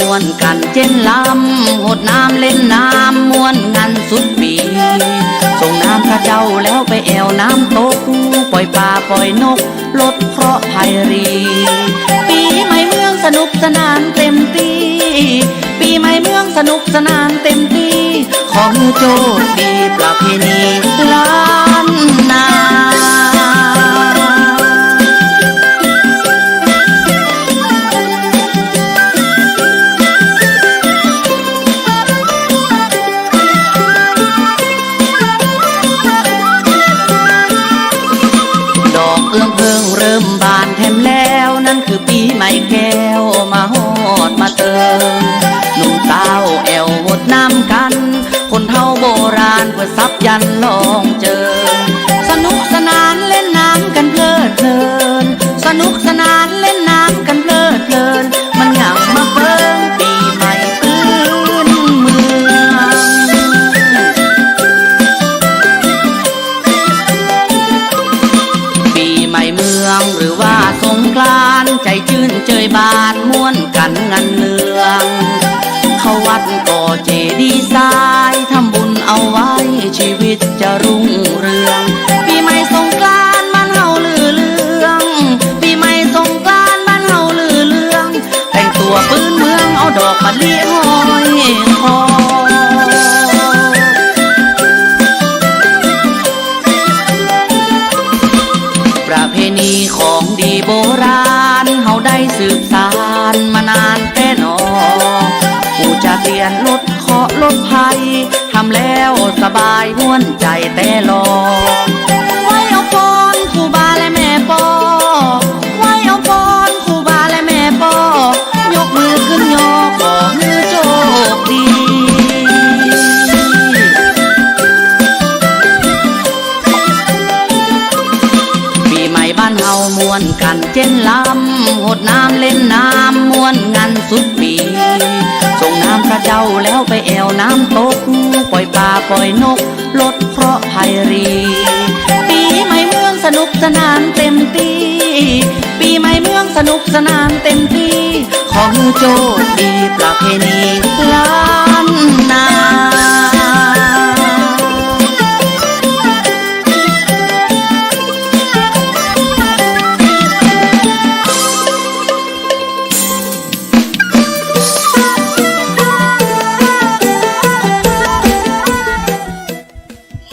ม่วนกันเจนลำหดน้ำเล่นน้ำม่วนงันสุดปีส่งน้ำพระเจ้าแล้วไปแอวน้ำตกปล่อยปลาปล่อยนกลดเคราะห์ภัยรีปีใหม่เมืองสนุกสนานเต็มที่ปีใหม่เมืองสนุกสนานเต็มที่ของโจทย์ดีประเพณีล้านนาเอื้องเพิ่งเริ่มบานแถมแล้วนั่นคือปีใหม่แก้วมาฮอดมาเติมหนุ่มสาวแอวหดน้ำกันคนเฒ่าโบราณเพื่อซับยันลองเจอสนุกสนานเล่นน้ำกันเพลิดเพลินสนุกสนานเล่นน้ำกันเพลิดเพลินมันหยั่งมาเฟิงปีใหม่พื้นเมืองปีใหม่เมืองหรือว่าสงกรานต์ใจชื่นเจยบานม่วนกันงันเนืองเข้าวัดก่อเจดีย์ทรายทำบุญเอาไว้ชีวิตจะรุ่งเรืองปีใหม่สงกรานต์บ้านเฮาลือเรื่องปีใหม่สงกรานต์บ้านเฮาลือเรื่องแต่งตัวปื้นเมืองเอาดอกมะลิห้อยคอประเพณีของดีโบราณเฮาได้สืบสานมานานแต่นอผู้จะเตียนลดเคราะห์ลดภัยทำแล้วสบายม่วนใจแต่รอไว้เอาพรครูบาและแม่ปอไว้เอาพรครูบาและแม่ปอยกมือขึ้นยอขอให้โชคดีปีใหม่บ้านเฮาม่วนกันเจนลำหดน้ำเล่นน้ำม่วนงันสุดปีส่งน้ำพระเจ้าแล้วไปแอวน้ำตกปล่อยปลาปล่อยนกลดเคราะห์ภัยรีปีใหม่เมืองสนุกสนานเต็มที่ปีใหม่เมืองสนุกสนานเต็มที่ของโจทย์ดีประเพณีล้านนา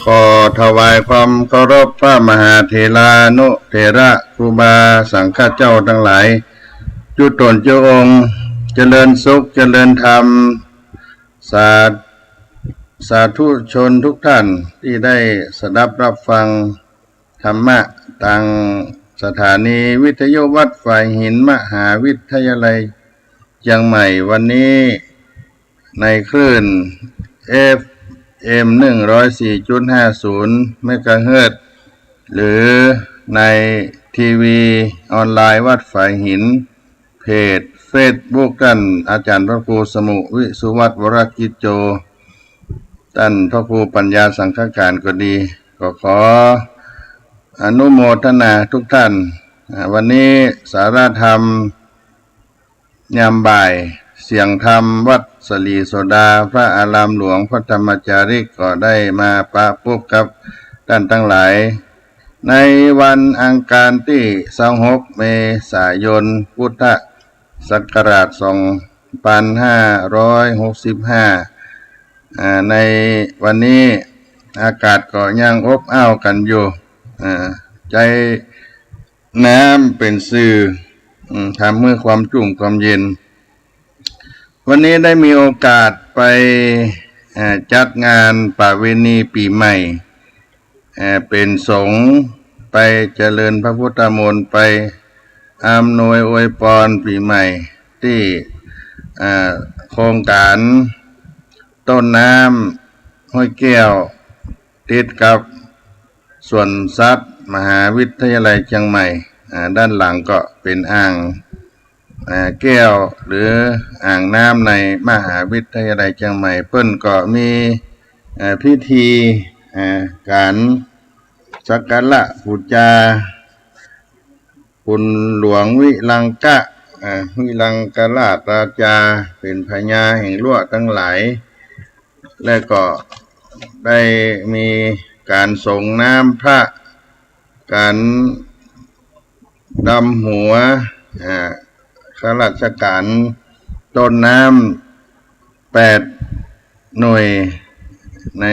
ขอถวายความเคารพพระมหาเถรานุเถระครูบาสังฆเจ้าทั้งหลายจุตนเจ้าองค์เจริญสุขเจริญธรรมสาธุชนทุกท่านที่ได้สดับรับฟังธรรมะทางสถานีวิทยุวัดฝ่ายหินมหาวิทยาลัยเชียงใหม่วันนี้ในคลื่น FM 104.50 เมกะเฮิรตซ์หรือในทีวีออนไลน์วัดฝ่ายหินเพจเฟซบุ๊กท่านอาจารย์พระครูสมุวิสุวัฒน์วรกิจโจท่านพระครูปัญญาสังฆการก็ดีก็ขออนุโมทนาทุกท่านวันนี้สาระธรรมยามบ่ายเสียงธรรมวัดสลีโสดาพระอารามหลวงพระธรรมจาริกก็ได้มาปะพบกับท่านทั้งหลายในวันอังคารที่26 เมษายนพุทธศักราช 2565ในวันนี้อากาศก็ยังอบอ้าวกันอยู่ใจน้ำเป็นสื่อทำเมื่อความจุ่มความเย็นวันนี้ได้มีโอกาสไปจัดงานประเวณีปีใหม่เป็นสงฆ์ไปเจริญพระพุทธมนต์ไปอำนวยอวยพรปีใหม่ที่โครงการต้นน้ำห้วยแก้วติดกับสวนสัตว์มหาวิทยาลัยเชียงใหม่ด้านหลังก็เป็นอ่างแก้วหรืออ่างน้ำในมหาวิทยาลัยเชียงใหม่เพิ่นก็มีพิธีการสักการะบูชาคุณหลวงวิลังกะ วิลังกราชราชาเป็นพญาแห่งลั่วทั้งหลายและก็ได้มีการส่งน้ำพระการดำหัวข้าราชการต้นน้ำ8 หน่วยใน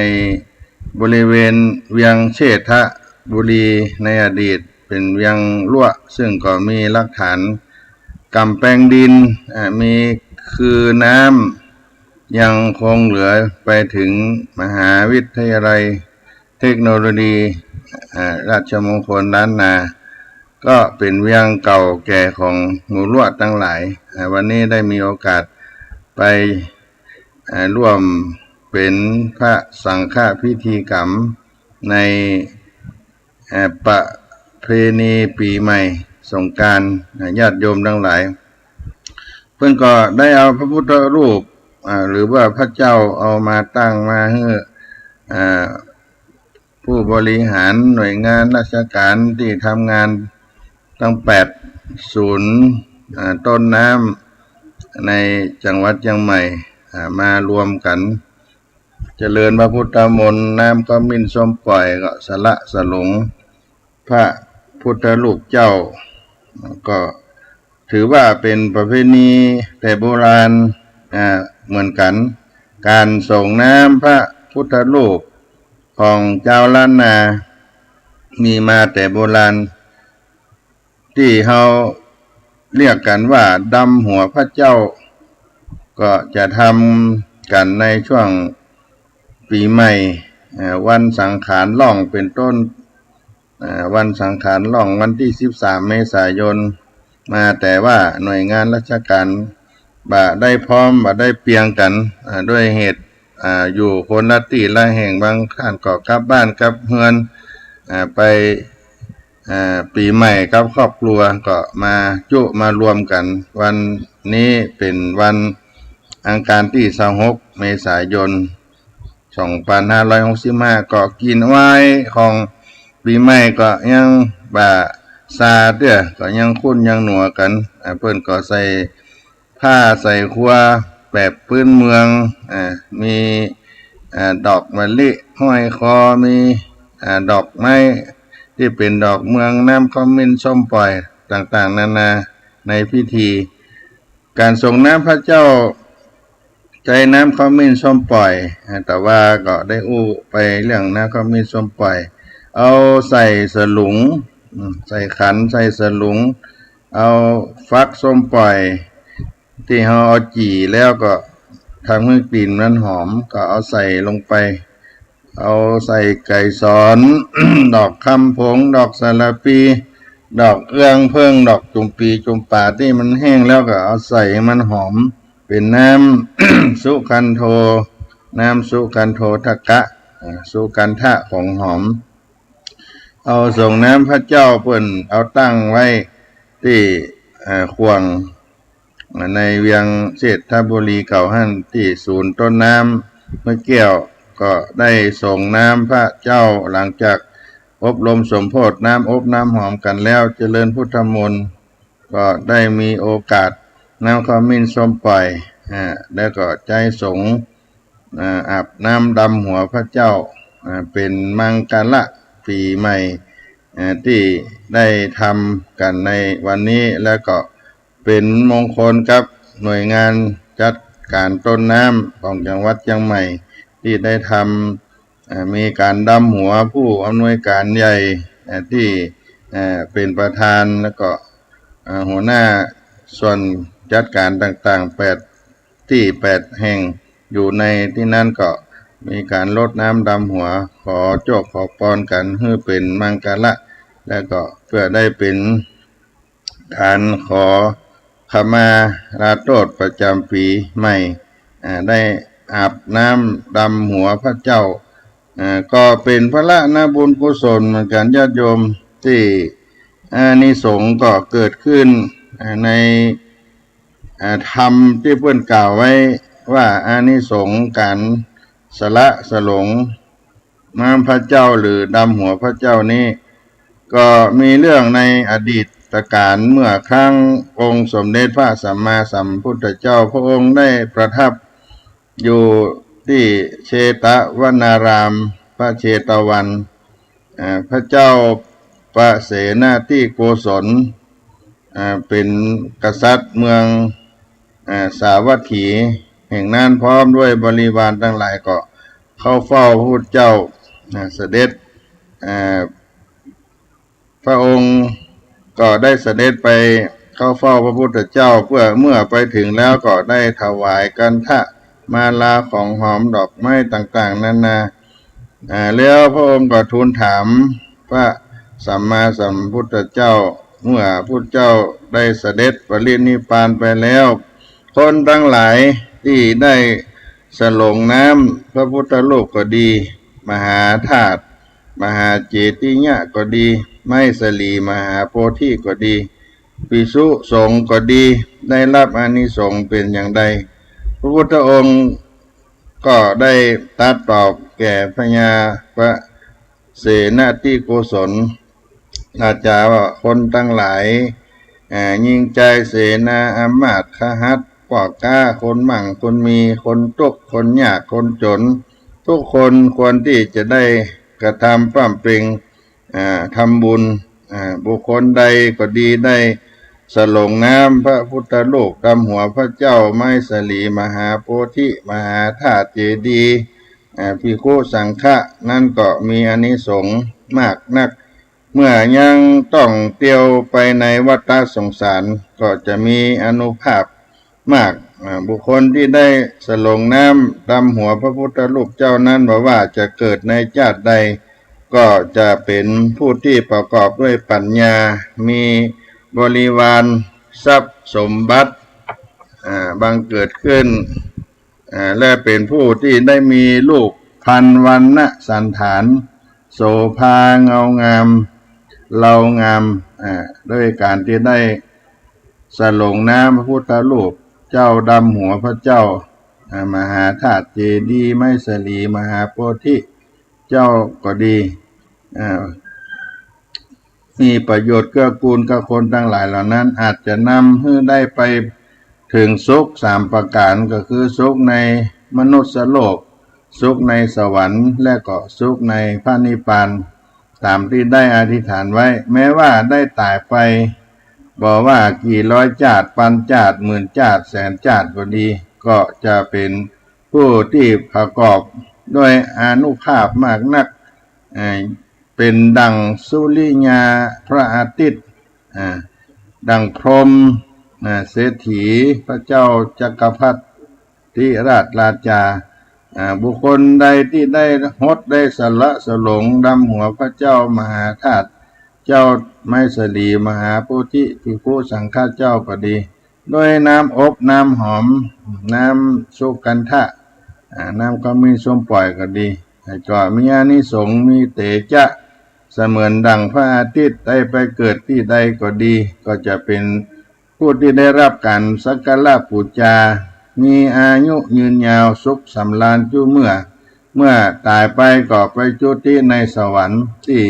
บริเวณเวียงเชษฐบุรีในอดีตเป็นเวียงลั่วซึ่งก็มีหลักฐานกำแพงดินมีคือน้ำยังคงเหลือไปถึงมหาวิทยาลัยเทคโนโลยีราชมงคลล้านนาก็เป็นเวียงเก่าแก่ของหมู่ลั่วทั้งหลายวันนี้ได้มีโอกาสไปร่วมเป็นพระสังฆพิธีกรรมในประเพณีปีใหม่สงกรานต์ญาติโยมทั้งหลายเพื่อนก็ได้เอาพระพุทธรูปหรือว่าพระเจ้าเอามาตั้งมาให้ผู้บริหารหน่วยงานราชการที่ทำงานตั้ง8 ศูนย์ต้นน้ำในจังหวัดเชียงใหม่มารวมกันเจริญพระพุทธมนต์น้ำก็มิ้นส้มปล่อยก็สละสลงพระพุทธรูปเจ้าก็ถือว่าเป็นประเพณีแต่โบราณเหมือนกันการส่งน้ำพระพุทธรูปของเจ้าล้านนามีมาแต่โบราณที่เขาเรียกกันว่าดำหัวพระเจ้าก็จะทำกันในช่วงปีใหม่วันสังขารล่องเป็นต้นวันสังขารล่องวันที่13 เมษายนมาแต่ว่าหน่วยงานราชการบ่ได้พร้อมบ่ได้เปียงกันด้วยเหตุอยู่คนละที่ละแห่งบางท่านก็กลับบ้านกลับเฮือนไปปีใหม่กับครอบครัวก็มารวมกันวันนี้เป็นวันอังคารที่26 เมษายน 2565ก็กินไว้ของปีใหม่ก็ยังซาเด้อก็ยังคุ้นยังหนัวกันเพิ่นก็ใส่ผ้าใส่ครัวแบบพื้นเมืองมีดอกมะลิห้อยคอมีดอกไม้ที่เป็นดอกเมืองน้ำขมิ้นส้มปล่อยต่างๆนานาในพิธีการส่งน้ำพระเจ้าใจน้ำขมิ้นส้มปล่อยแต่ว่าก็ได้ไปเรื่องน้ำขมิ้นส้มปล่อยเอาใส่สลุงใส่ขันใส่สลุงเอาฟักส้มปล่อยที่เราเอาจี่แล้วก็ทำให้กลิ่นมันหอมก็เอาใส่ลงไปเอาใส่ไก่สอน ดอกคำผงดอกสาลาปีดอกเอื้องเพิ่งดอกจุมปีจุมป่าที่มันแห้งแล้วก็เอาใส่ให้มันหอมเป็นน้ำ สุกันโทน้ำสุกันโททกะสุกันทะของหอมเอาส่งน้ำพระเจ้าเพิ่นเอาตั้งไว้ที่ควงในเวียงเชษฐบุรีเก่าหั่นที่ศูนย์ต้นน้ำเมื่อแก้วก็ได้ส่งน้ำพระเจ้าหลังจากอบรมสมโภชน้ำอบน้ำหอมกันแล้วเจริญพุทธมนต์ก็ได้มีโอกาสน้ำขมิ้นส้มปล่อยแล้วก็ใจสงฆ์อาบน้ำดำหัวพระเจ้าเป็นมังกรปีใหม่ที่ได้ทำกันในวันนี้แล้วก็เป็นมงคลกับหน่วยงานจัดการต้นน้ำของจังหวัดเชียงใหม่ที่ได้ทำมีการดำหัวผู้อำนวยการใหญ่ที่เป็นประธานแล้วก็หัวหน้าส่วนจัดการต่างๆ8 แห่งอยู่ในที่นั้นก็มีการลดน้ำดำหัวขอโจกขอพรกันเพื่อเป็นมังกรและก็เพื่อได้เป็นการขอขมาลาโทษประจำปีใหม่ได้อาบน้ำดำหัวพระเจ้าก็เป็นพระนาบุญกุศลเหมือนกันญาติโยมที่อานิสงส์ก็เกิดขึ้นในธรรมที่เพิ่นกล่าวไว้ว่าอานิสงส์การสละสลงน้ำพระเจ้าหรือดำหัวพระเจ้านี้ก็มีเรื่องในอดีต ตการเมื่อครั้งองค์สมเด็จพระสัมมาสัมพุทธเจ้าพระองค์ได้ประทับอยู่ที่เชตวนารามพระเชตวันพระเจ้าประเสนาธิโกศลเป็นกษัตริย์เมืองสาวัตถีแห่งนั้นพร้อมด้วยบริวารทั้งหลายก็เข้าเฝ้าพระพุทธเจ้าเสด็จพระองค์ก็ได้เสด็จไปเข้าเฝ้าพระพุทธเจ้าเมื่อไปถึงแล้วก็ได้ถวายกันทะมาลาของหอมดอกไม้ต่างๆนานาแล้วพระองค์ก็ทูลถามพระสัมมาสัมพุทธเจ้าเมื่อพุทธเจ้าได้เสด็จปรินิพพานไปแล้วคนทั้งหลายที่ได้สลงน้ำพระพุทธรูปก็ดีมหาธาตุมหาเจติยะก็ดีไมสลีมหาโพธิก็ดีภิกษุสงฆ์ก็ดีได้รับอานิสงส์เป็นอย่างใดพระพุทธองค์ก็ได้ตรัสตอบแก่พญาพระเสนาธิโกศลอาจารย์ว่าคนทั้งหลายยิ่งใจเสนาอำมาตย์ขหัสปอกกล้าคนมั่งคนมีคนทุกข์คนยากคนจนทุกคนควรที่จะได้กระทำปล้ำปริงทำบุญบุคคลใดก็ดีได้สลงน้ำพระพุทธรูปดำหัวพระเจ้าไม้สลีมหาโพธิมหาธาตุเจดีย์ภิกขุสังฆะนั่นก็มีอานิสงส์มากนักเมื่อยังต้องเที่ยวไปในวัฏสงสารก็จะมีอานุภาพมากบุคคลที่ได้สลงน้ำดำหัวพระพุทธรูปเจ้านั้นบอกว่าจะเกิดในชาติใดก็จะเป็นผู้ที่ประกอบด้วยปัญญามีบริวารทรัพย์สมบัติบังเกิดขึ้นและเป็นผู้ที่ได้มีลูกพันวรรณสันฐานโสภาเงางามเลางามด้วยการที่ได้สลงน้ำพระพุทธรูปเจ้าดำหัวพระเจ้ามหาธาตุเจดีย์ไมสลีมหาโพธิเจ้าก็ดีมีประโยชน์เกื้อกูลกับคนทั้งหลายเหล่านั้นอาจจะนำให้ได้ไปถึงสุข3ประการก็คือสุขในมนุษย์โลกสุขในสวรรค์และก็สุขในพระนิพพานตามที่ได้อธิษฐานไว้แม้ว่าได้ตายไปบอกว่ากี่ร้อยชาติพันชาติหมื่นชาติแสนชาติก็ดีก็จะเป็นผู้ที่ประกอบด้วยอานุภาพมากนักเป็นดังสุริยาพระอาทิตย์ดังพรหมเศรษฐีพระเจ้าจักรพรรดิราชาบุคคลใดที่ได้ฮดได้สละสลงดำหัวพระเจ้ามหาธาตุเจ้าไมสลีมหาโพธิภิกขุสังฆเจ้าก็ดีด้วยน้ำอบน้ำหอมน้ำสุกันทะน้ำก็มีส้มปล่อยก็ดีก็มีอานิสงส์มีเตจะเสมือนดังพระอาทิตย์ได้ไปเกิดที่ใดก็ดีก็จะเป็นผู้ที่ได้รับการสักการะบูชามีอายุยืนยาวสุขสำราญจุเมื่อตายไปก็ไปจุติในสวรรค์ที่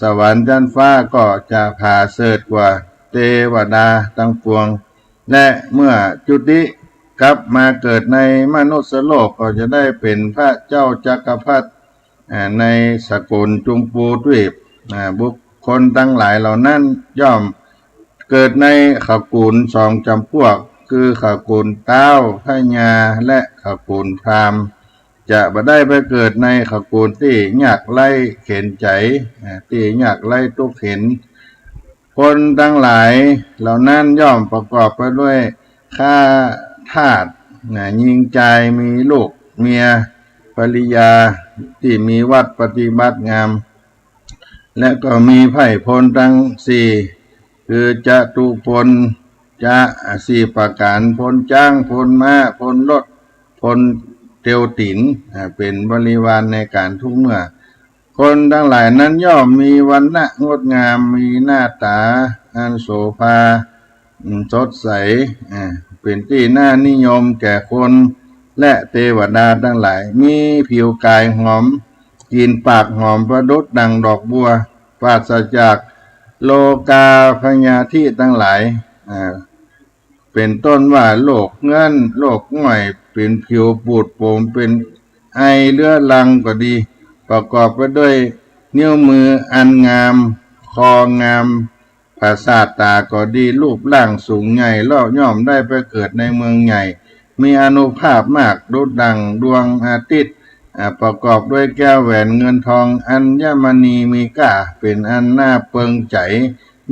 สวรรค์ชั้นฟ้าก็จะผ่าเสดกว่าเทวดาทั้งปวงและเมื่อจุติกลับมาเกิดในมนุษย์โลกก็จะได้เป็นพระเจ้าจักรพรรดิในสกุลจุมพูทวีปบุคคลทั้งหลายเหล่านั้นย่อมเกิดในขกูล2 จำพวกคือขกูลเต้าพญาและขกูลพราหมณ์จะบ่ได้ไปเกิดในขกูลที่ยากไร้เข็นใจที่ยากไร้ทุกข์เข็นคนทั้งหลายเหล่านั้นย่อมประกอบไปด้วยข้าทาสยิงใจมีลูกเมียภริยาที่มีวัดปฏิบัติงามและก็มีไพร่พลทั้ง4คือจตุพลจะ4ประการพลจ้างพลม้าพลรถพลเตียวตินเป็นบริวารในการทุกเมื่อคนทั้งหลายนั้นย่อมมีวรรณะงดงามมีหน้าตาอันโสภาสดใสเป็นที่น่านิยมแก่คนและเทวดาทั้งหลายมีผิวกายหอมกลิ่นปากหอมประดุจดังดอกบัวปราศจาก โลกาพญาธิทั้งหลายเป็นต้นว่าโลกเงื่อนโลกง่อยเป็นผิวปูดโป่งเป็นไอเลือรังก็ดีประกอบไปด้วยนิ้วมืออันงามคองามภาษาตาก็ดีรูปร่างสูงใหญ่ล่อย่อมได้ไปเกิดในเมืองใหญ่มีอานุภาพมากดุจดังดวงอาทิตย์ประกอบด้วยแก้วแหวนเงินทองอัญมณีมีค่าเป็นอันน่าเปิงใจ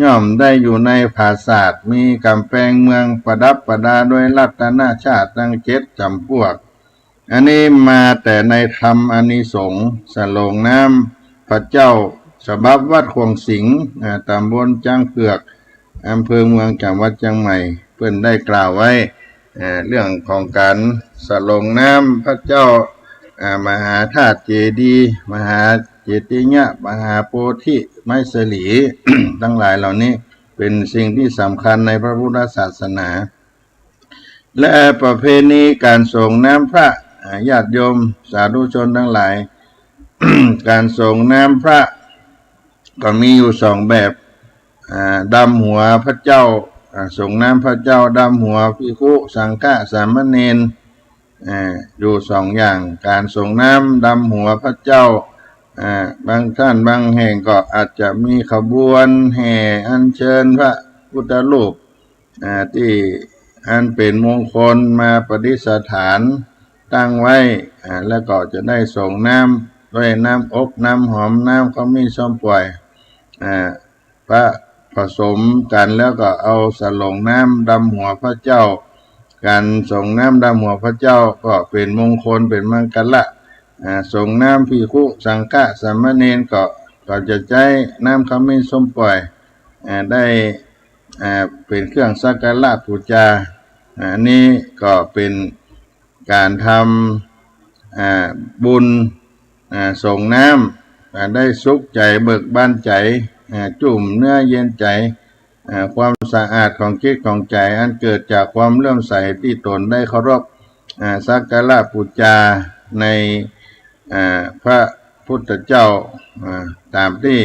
ย่อมได้อยู่ในปราสาทมีกำแพงเมืองประดับประดาด้วยรัตนชาติตั้ง7 จำพวกอันนี้มาแต่ในธรรมอานิสงส์สโลงน้ำพระเจ้าฉบับวัดขวงสิงห์ตำบลจ้างเผือกอำเภอเมืองจังหวัดเชียงใหม่เพิ่นได้กล่าวไว้เรื่องของการสโลงน้ำพระเจ้ามหาธาตุเจดีย์มหาเจติยะมหาโพธิไมสลี ทั้งหลายเหล่านี้เป็นสิ่งที่สำคัญในพระพุทธศาสนาและประเพณีการส่งน้ำพระญาติโยมสาธุชนทั้งหลาย การส่งน้ำพระก็มีอยู่2 แบบดำหัวพระเจ้าส่งน้ำพระเจ้าดำหัวภิกขุสังฆะสามเณรอยู่2 อย่างการส่งน้ำดำหัวพระเจ้าบางท่านบางแห่งก็อาจจะมีขบวนแห่อัญเชิญพระพุทธรูปที่อันเป็นมงคลมาประดิษฐานตั้งไว้แล้วก็จะได้ส่งน้ำด้วยน้ำอบน้ำหอมน้ำขมิ้นส้มปล่อยพระผสมกันแล้วก็เอาสลงน้ำดำหัวพระเจ้าการส่งน้ำดำหัวพระเจ้าก็เป็นมงคลเป็นมังคละส่งน้ำภิกขุสังฆะสามเณรก็จะใช้น้ำขมิ้นส้มปล่อยได้เป็นเครื่องสักการะบูชาอันนี้ก็เป็นการทำบุญส่งน้ำได้สุขใจเบิกบานใจจุ่มเนื้อเย็นใจความสะอาดของจิตของใจอันเกิดจากความเลื่อมใสที่ตนได้เคารพสักการะบูชาในพระพุทธเจ้าตามที่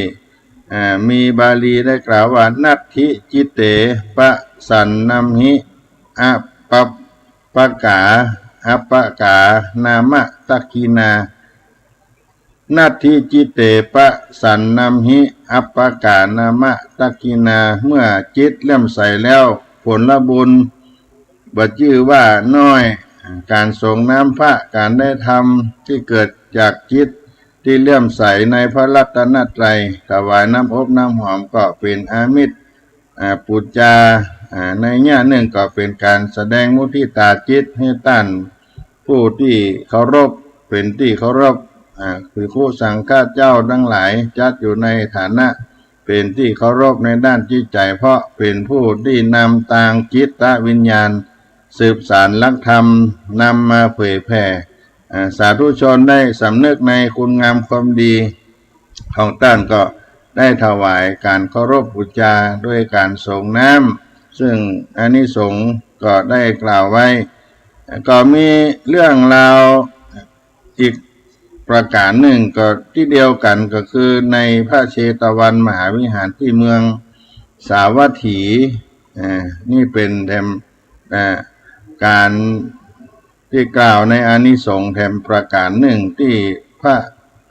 มีบาลีได้กล่าวว่านัตถิจิเตปะสันนัมหิอะปะปะกาอัปปะกานามะตักขีนานัตถิจิเตปะสันนัมหิอัปปะกานามะตักขีนาเมื่อจิตเลื่อมใสแล้วผลบุญบัดชื่อว่าน้อยการส่งน้ำพระการได้ทำที่เกิดจากจิตที่เลื่อมใสในพระรัตนตรัยถวายน้ำอบน้ำหอมก็เป็นอามิตรปูจาในแง่หนึ่งก็เป็นการแสดงมุทิตาจิตให้ต้านผู้ที่เคารพเป็นที่เคารพคือผู้สังฆาเจ้าทั้งหลายจัดอยู่ในฐานะเป็นที่เคารพในด้านจิตใจเพราะเป็นผู้ที่นำทางจิตวิญญาณสืบสานหลักธรรมนำมาเผยแผ่สาธุชนได้สำนึกในคุณงามความดีของท่านก็ได้ถวายการเคารพบูชาด้วยการส่งน้ำซึ่งอานิสงส์ก็ได้กล่าวไว้ก็มีเรื่องราวอีกประการหนึ่งก็ที่เดียวกันก็คือในพระเชตวันมหาวิหารที่เมืองสาวัตถีนี่เป็นแถมการที่กล่าวในอานิสงส์แถมประการหนึ่งที่พระ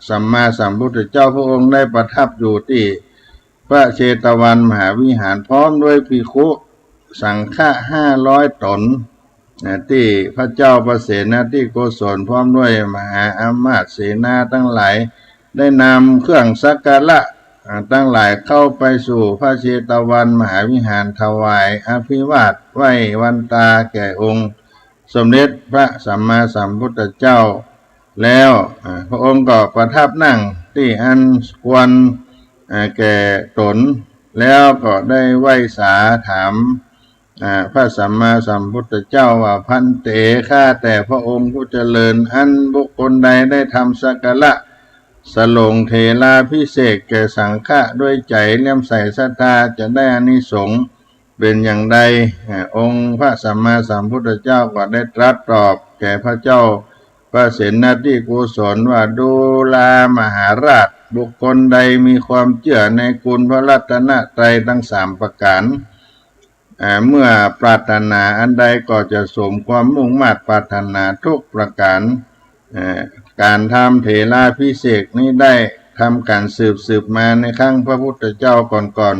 สัมมาสัมพุทธเจ้าพระองค์ได้ประทับอยู่ที่พระเชตวันมหาวิหารพร้อมด้วยภิกขุสังฆะ500 ตนที่พระเจ้าประเสนาธิโกศลพร้อมด้วยมหาอมาตย์เสนาทั้งหลายได้นำเครื่องสักการะทั้งหลายเข้าไปสู่พระเชตวันมหาวิหารถวายอภิวาทไหว้วันตาแก่องค์สมเด็จพระสัมมาสัมพุทธเจ้าแล้วพระองค์ก็ประทับนั่งที่อันควรแก่ตนแล้วก็ได้ไหว้สาถามพระสัมมาสัมพุทธเจ้าว่าพันเตข้าแต่พระองค์ผู้เจริญอันบุคคลใดได้ทำสักการะสลงเทลาพิเศษแก่สังฆะด้วยใจเลื่อมใสศรัทธาจะได้อานิสงส์เป็นอย่างใดองค์พระสัมมาสัมพุทธเจ้าก็ได้ตรัสตอบแก่พระเจ้าพระเสนาธิโกศลว่าดูลามหาราช บุคคลใดมีความเชื่อในคุณพระรัตนตรัยทั้งสามประการเมื่อปรารถนาอันใดก็จะสมความมุ่งมา่ปรารถนาทุกประการการทำเถราพิเศษกนี้ได้ทำการสืบมาในครั้งพระพุทธเจ้าก่อน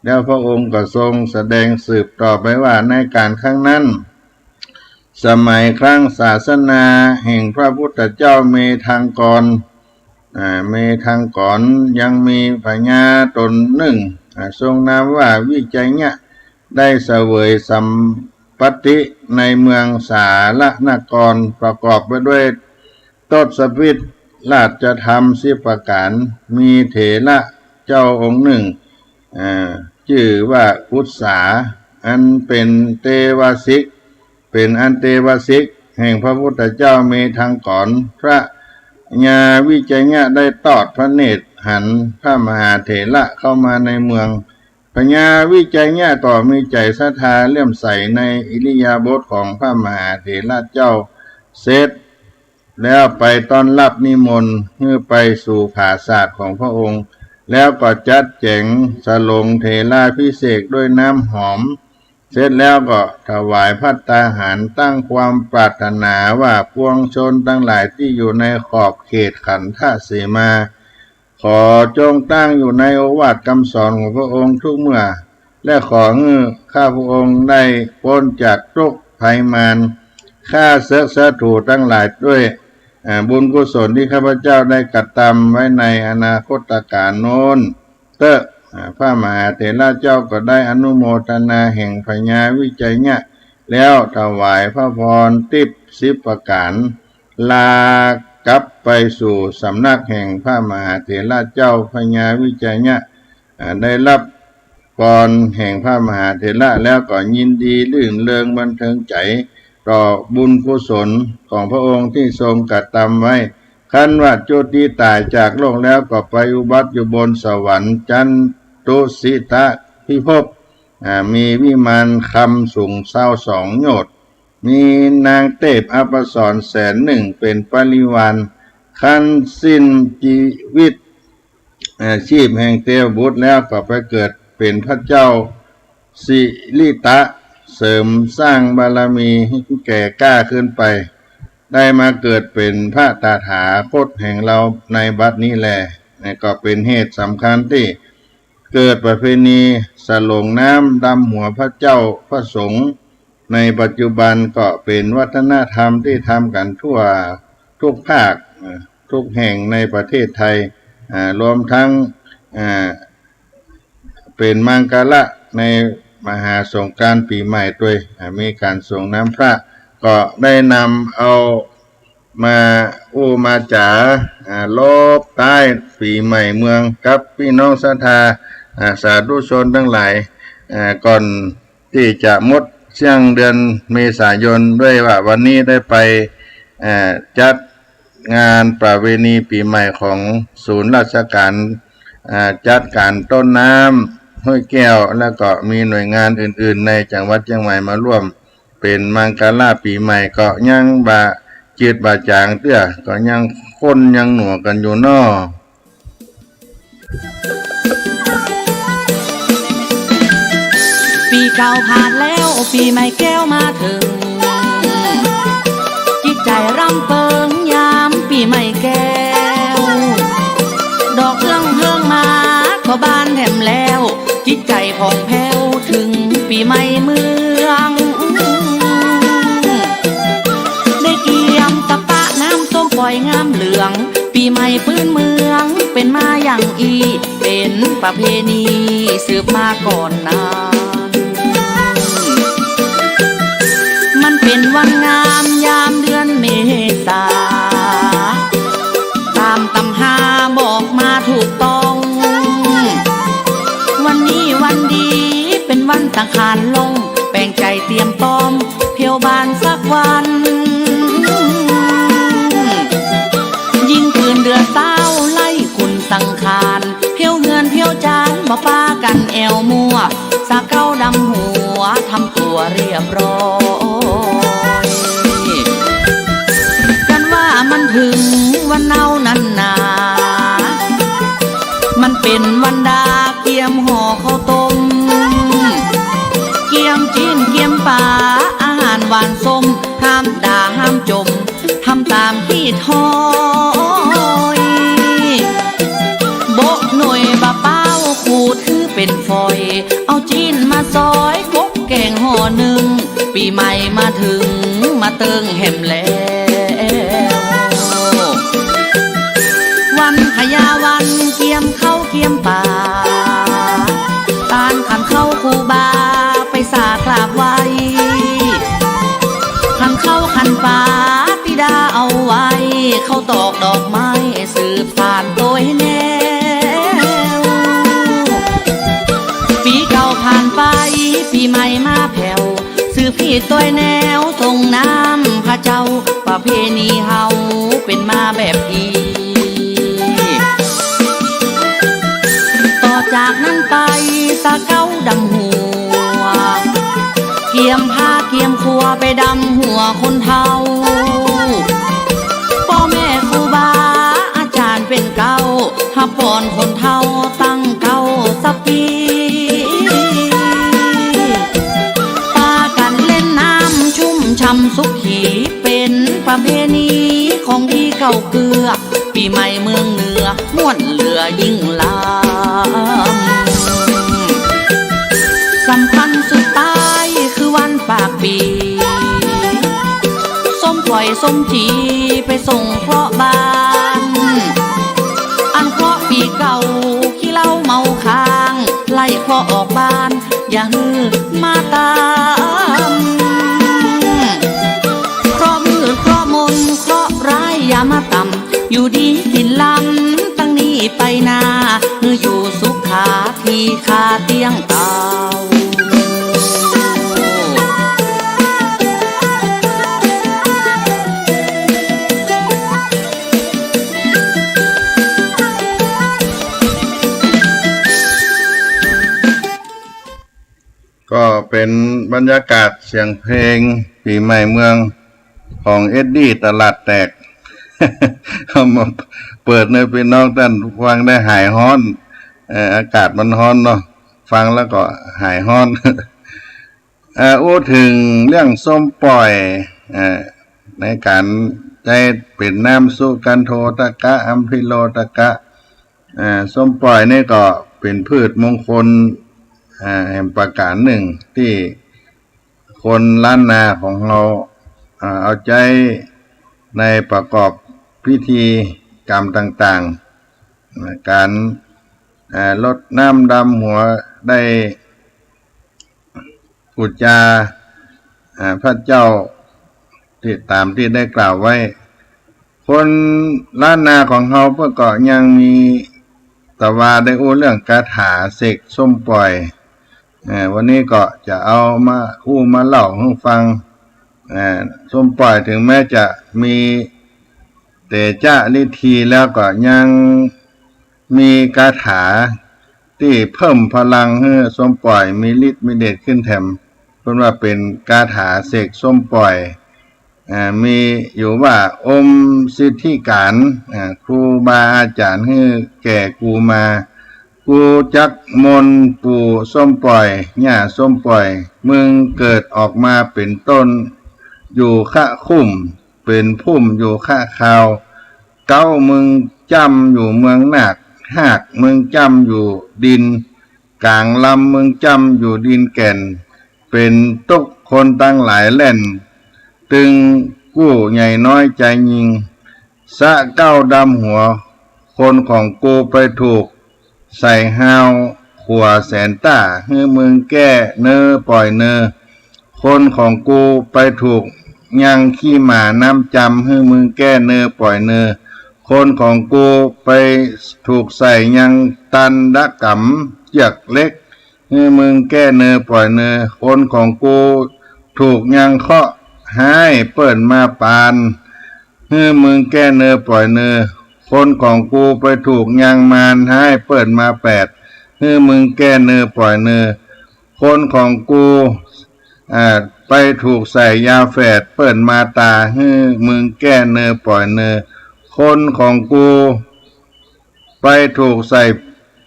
แล้วพระองค์ก็ทรงแสดงสืบต่อไปว่าในการครั้งนั้นสมัยครั้งศาสนาแห่งพระพุทธเจ้าเมธังกรยังมีพญาตนหนึ่งทรงนามว่าวิจัยเนี่ยได้เสวยสัมปติในเมืองสาละนครประกอบไปด้วยทศพิธราชธรรม10ประการมีเถระเจ้าองค์หนึ่งชื่อว่าอุตสาอันเป็นเทวสิกแห่งพระพุทธเจ้าเมธังกรพระญาวิจัยเนี่ยได้ตอดพระเนตรหันพระมหาเถระเข้ามาในเมืองพญาวิจัยเนี่ยต่อมีใจศรัทธาเลื่อมใสในอิริยาบถของพระมหาเถระเจ้าเสร็จแล้วไปต้อนรับนิมนต์เพื่อไปสู่ผาศาสตร์ของพระองค์แล้วก็จัดแจงสลงเถราพิเศษด้วยน้ำหอมเสร็จแล้วก็ถวายภัตตาหารตั้งความปรารถนาว่าพวงชนทั้งหลายที่อยู่ในขอบเขตขันธเสมาขอจงตั้งอยู่ในโอวาทคำสอนของพระองค์ทุกเมื่อและขอให้ข้าพระองค์ได้พ้นจากทุกข์ภัยมารฆ่าเสกศัตรูทั้งหลายด้วยบุญกุศลที่ข้าพเจ้าได้กระทำไว้ในอนาคตการโน้นพระมหาเถระเจ้าก็ได้อนุโมทนาแห่งพญาวิจัยเนี่ยแล้วถวายพระพร10ประการลากลับไปสู่สำนักแห่งพระมหาเถระเจ้าพญาวิจัยเนี่ยได้รับพรแห่งพระมหาเถระแล้วก็ยินดีลื่นเริงบันเทิงใจต่อบุญกุศลของพระองค์ที่ทรงกระทำไว้คันว่าจุติตายจากโลกแล้วก็ไปอุบัติอยู่บนสวรรค์จันตุสิตะพิภพมีวิมานคำสูง22 โยชน์มีนางเทพอัปสร100,000เป็นปริวารคันสิ้นชีวิตชีพแห่งเทวบุตรแล้วก็ไปเกิดเป็นพระเจ้าสิริตะเสริมสร้างบารมีให้แก่กล้าขึ้นไปได้มาเกิดเป็นพระตถาคตแห่งเราในบัดนี้แลนี่ก็เป็นเหตุสำคัญที่เกิดประเพณีสลงน้ำดำหัวพระเจ้าพระสงฆ์ในปัจจุบันก็เป็นวัฒนธรรมที่ทำกันทั่วทุกภาคทุกแห่งในประเทศไทยรวมทั้งเป็นมังกรในมหาสงกรานต์ปีใหม่ด้วยมีการส่งน้ำพระก็ได้นำเอามาจ๋าลบใต้ปีใหม่เมืองกับพี่น้องศรัทธาสาธุชนทั้งหลายก่อนที่จะหมดเช่วงเดือนเมษายนด้วยว่าวันนี้ได้ไปจัดงานประเวณีปีใหม่ของศูนย์ราชการจัดการต้นน้ำห้วยแก้วแล้วก็มีหน่วยงานอื่นๆในจังหวัดเชียงใหม่มาร่วมเป็นมังกรปีใหม่ก็ยังจืดบาจางเตื้อก็ยังคนยังหนัวกันอยู่นอปีเก่าผ่านแล้วปีใหม่แก้วมาถึงจิตใจรำเพิงยามปีใหม่แก้วดอกเอื้องเฮืองมาก็บานแถมแล้วจิตใจผ่องแผ้วถึงปีใหม่เมืองได้เกี่ยมตะปะน้ำส้มปล่อยงามเหลืองปีใหม่พื้นเมืองเป็นมาอย่างเป็นประเพณีสืบมาก่อนนานมันเป็นวันงามยามเดือนเมษาตามตำหาบอกมาถูกต้องวันนี้วันดีเป็นวันสังขารลงแบ่งใจเตรียมต้อมเพียวบานสักวันยิงปืนเดือดเต้าไล่คุณสังขารเพียวเงินเพียวจานมาป้ากันแอวมัวสาเก้าดำหัวทำตัวเรียบร้อยกันว่ามันถึงวันเน่านั้นนา ข้าวต้มเกี๊ยมจีนเกี๊ยมปลาอาหารหวานส้มห้ามด่าห้ามจมทำตามที่ทอยโบะหน่วยบะเป้าขูดคือเป็นฝอยเอาจีนมาซอยกบแกงห่อหนึ่งปีใหม่มาถึงมาเติงแหมแล้ววันขยาวันเกียมเข้าเกียมป่าตานขันเข้าคูบาไปสากราบไว้ขันเข้าขันป่าปิดาเอาไว้เข้าตอกดอกไม้สืบผ่านโดยแนวปีเก่าผ่านไปปีใหม่มาแผ่วซื้อพี่ตัวแนวส่งน้ำพระเจ้าประเพณีเฮาเป็นมาแบบอีต่อจากนั้นไปสะเก้าดำหัวเกียมผ้าเกียมครัวไปดำหัวคนเฒ่าพ่อแม่ครูบาอาจารย์เป็นเก้าฮับปอนคนเฒ่าตั้งเก้าสักปีปากันเล่นน้ำชุ่มช่ำสุขีเป็นประเพณีของที่เก่าเกลือปีใหม่เมืองเหนือม่วนเหลือยิ่งลำสำคัญสุดท้ายคือวันปากปีส้มปล่อยส้มจีไปส่งเคราะห์บานอันเคราะห์ปีเก่าขี้เหล้าเมาค้างไล่เคราะห์ออกบ้านอย่าฮือมาตามเคราะห์มืดเคราะห์มนเคราะห์ร้ายอย่ามาต่ำอยู่ดีกินลำตั้งนี้ไปนาอยู่สุขขาที่คาเตียงเก่าก็เป็นบรรยากาศเสียงเพลงปีใหม่เมืองของเอ็ดดี้ตลาดแตก เอามาเปิดในพี่น้องท่านฟังได้หายฮ้อนอากาศมันฮ้อนเนาะฟังแล้วก็หายฮ้อน อู้ถึงเรื่องส้มปล่อยในการได้เป็นน้ำสุกันโทตกะอัมพิโลตกะส้มปล่อยนี่ก็เป็นพืชมงคลแห่งประการหนึ่งที่คนล้านนาของเราเอาใจในประกอบพิธีกรรมต่างๆการลดน้ำดำหัวได้อุจจาพระเจ้าที่ตามที่ได้กล่าวไว้คนล้านนาของเราเพื่อก็ยังมีตะวาได้อู้เรื่องคาถาเสกส้มปล่อยวันนี้ก็จะเอามามาเล่าให้ฟังส้มปล่อยถึงแม้จะมีเตจ้าลิธีแล้วก็ยังมีคาถาที่เพิ่มพลังให้ส้มปล่อยมีฤทธิ์มีเดชขึ้นแถมเพราะว่าเป็นคาถาเสกส้มปล่อยมีอยู่ว่าอมสิทธิการครูบาอาจารย์ให้แก่กูมากูจักมนปู่ส้มปล่อยย่าส้มปล่อยมึงเกิดออกมาเป็นต้นอยู่ข้าคุ้มเป็นพุ่มอยู่ข้าคาวเก้ามึงจำอยู่เมืองนาคหากมึงจำอยู่ดินกลางลำมึงจำอยู่ดินแก่นเป็นตุกคนตั้งหลายแล่นตึงกู้ใหญ่น้อยใจยิงสะเก้าดำหัวคนของกูไปถูกใส่ห้าวขัวแสนต้าให้มึงแก้เนอปล่อยเนอคนของกูไปถูกยังขี้หมาน้ำจำให้มึงแก้เนอปล่อยเนอคนของกูไปถูกใส่ยังตันดะกำเจือกเล็กให้มึงแก้เนอปล่อยเนอคนของกูถูกยังเคาะให้เปิดมาปานให้มึงแก้เนอปล่อยเนอคนของกูไปถูกยังมารให้เปิดมาแปดให้มึงแก้เนอปล่อยเนอคนของกูไปถูกใส่ยาแฝดเปิดมาตาให้มึงแก้เนอปล่อยเนอคนของกูไปถูกใส่